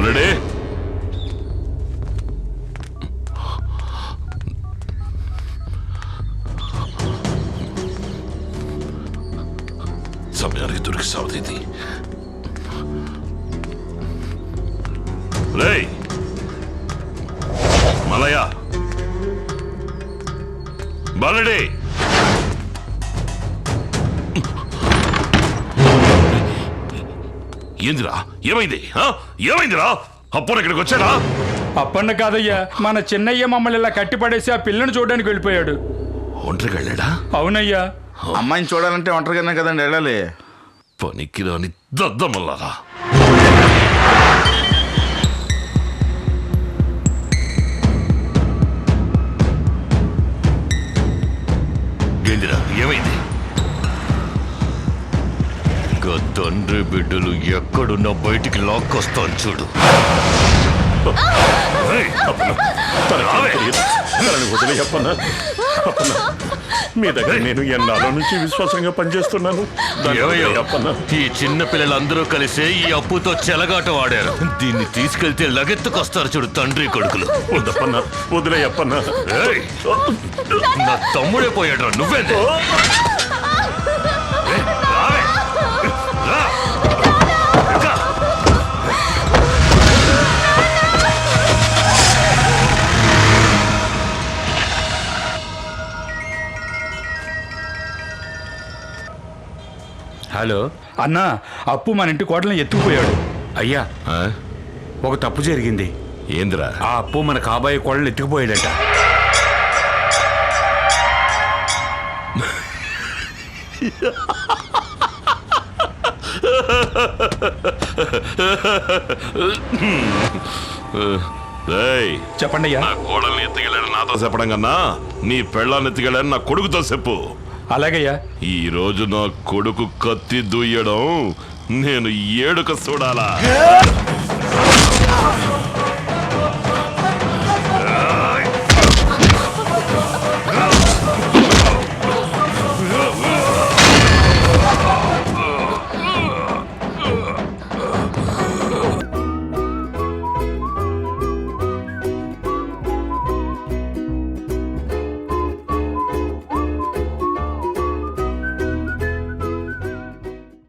బల్లడే సమయానికి దొరికి సావదేది రేయ్ మలయ బల్లడే ఏందిరా ఏమైంది ఏమైందిరా అప్పుడు ఇక్కడికి వచ్చాడా అప్పన్న కాదయ్యా మన చిన్నయ్య మమ్మల్ని ఇలా కట్టిపడేసి ఆ పిల్లని చూడడానికి వెళ్ళిపోయాడు. ఒంటరికి వెళ్ళాడా? అవునయ్యా. అమ్మాయిని చూడాలంటే ఒంటరిగానే కదండి వెళ్ళాలి. పనికిరాని దద్దమల్లారా. ఏందిరా ఏమైంది? తండ్రి బిడ్డలు ఎక్కడున్నా బయటికి లాక్కొస్తాను చూడు. మీ దగ్గర నేను ఎన్నాళ్ళ నుంచి విశ్వాసంగా పనిచేస్తున్నాను. ఈ చిన్న పిల్లలందరూ కలిసే ఈ అప్పుతో చెలగాట ఆడారు. దీన్ని తీసుకెళ్తే లగెత్తుకొస్తారు చూడు తండ్రి కొడుకులు. వద్దప్పన్నా, వదిలేయప్పన్నా. నా తమ్ముడే పోయాడు. నువ్వేందే? హలో అన్నా, అప్పు మన ఇంటి కోటలను ఎత్తుకుపోయాడు. అయ్యా, ఒక తప్పు జరిగింది. ఏంద్రా? ఆ అప్పు మన కాబోయే కోడలు ఎత్తుకుపోయాడట. చెప్పండి అయ్యా. నా కోడల్ని ఎత్తుకెళ్ళాడు నాతో చెప్పడం కన్నా నీ పెళ్ళాన్ని ఎత్తుకెళ్ళాడు నా కొడుకుతో చెప్పు. అలాగయ్యా. ఈ రోజు నా కొడుకు కత్తి దూయడం నేను ఏడుక చూడాలా?